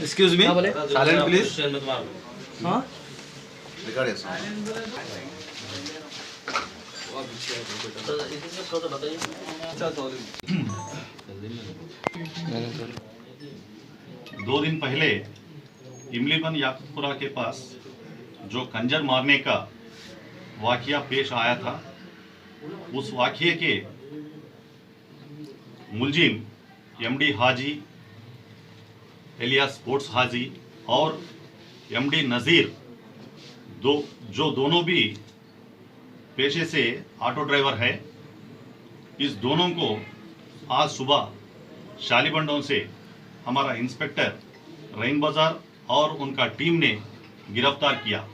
Excuse me, silent please. हाँ? दो दिन पहले इमलीबन याकूबपुरा के पास जो खंजर मारने का वाकया पेश आया था, उस वाकये के मुलजिम एमडी हाजी एलियास स्पोर्ट्स हाजी और एमडी नज़ीर जो दोनों भी पेशे से ऑटो ड्राइवर है, इस दोनों को आज सुबह शालीबंडों से हमारा इंस्पेक्टर रईन बाजार और उनका टीम ने गिरफ्तार किया।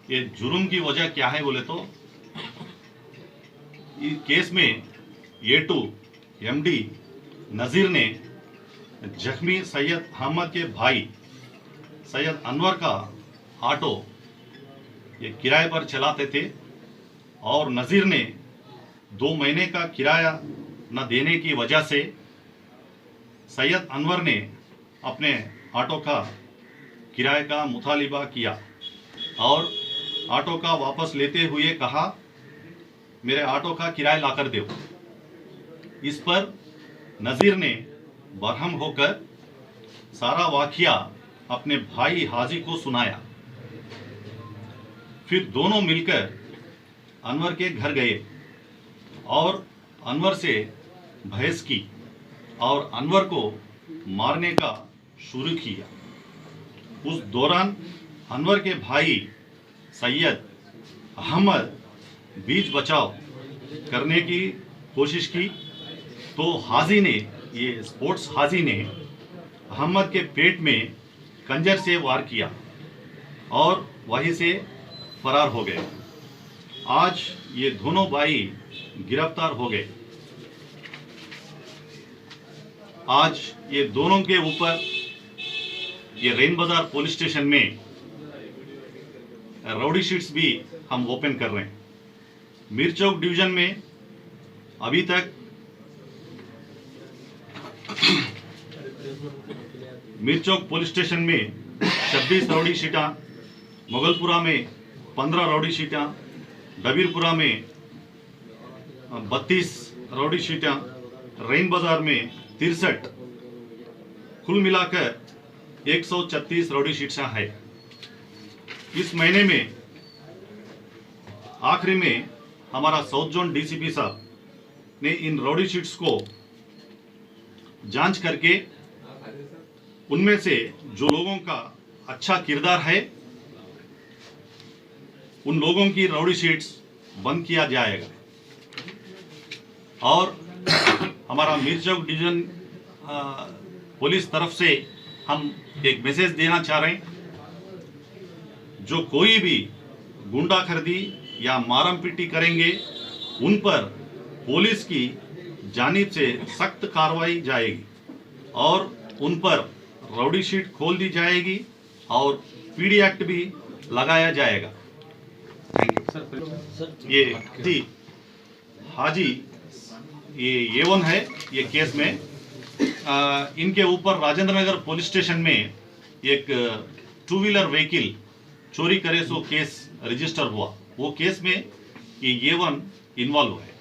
ये जुर्म की वजह क्या है बोले तो, इस केस में A2 MD नज़ीर ने जख्मी सैयद अहमद के भाई सैयद अनवर का ऑटो ये किराए पर चलाते थे और नज़ीर ने 2 महीने का किराया न देने की वजह से सैयद अनवर ने अपने ऑटो का किराए का मुतालिबा किया और ऑटो का वापस लेते हुए कहा, मेरे ऑटो का किराया लाकर दो। इस पर नज़ीर ने बरहम होकर सारा वाकया अपने भाई हाजी को सुनाया। फिर दोनों मिलकर अनवर के घर गए और अनवर से बहस की और अनवर को मारने का शुरू किया। उस दौरान अनवर के भाई सैयद अहमद बीच बचाव करने की कोशिश की तो हाजी ने, ये स्पोर्ट्स हाजी ने अहमद के पेट में खंजर से वार किया और वहीं से फरार हो गए। आज ये दोनों भाई गिरफ्तार हो गए। आज ये दोनों के ऊपर ये रईन बाजार पुलिस स्टेशन में राउडी शीट्स भी हम ओपन कर रहे हैं। मीरचौक डिवीजन में अभी तक मीरचौक पुलिस स्टेशन में 26 राउडी शीटा, मुगलपुरा में 15 राउडी शीटा, डबीरपुरा में 32 राउडी शीटा, रईन बाजार में 63, कुल मिलाकर 136 राउडी शीटा है। इस महीने में आखिरी में हमारा साउथ जोन डीसीपी साहब ने इन राउडी शीट्स को जांच करके उनमें से जो लोगों का अच्छा किरदार है उन लोगों की राउडी शीट्स बंद किया जाएगा। और हमारा मीरचौक डिवीजन पुलिस तरफ से हम एक मैसेज देना चाह रहे हैं, जो कोई भी गुंडागर्दी या मारम पीटी करेंगे उन पर पुलिस की जानिब से सख्त कार्रवाई जाएगी और उन पर राउडी शीट खोल दी जाएगी और पीडी एक्ट भी लगाया जाएगा। Thank you. ये जी हाजी ये A1 है ये केस में। इनके ऊपर राजेंद्र नगर पुलिस स्टेशन में एक 2 व्हीलर व्हीकल चोरी करे सो केस रजिस्टर हुआ। वो केस में ये A1 इन्वॉल्व है।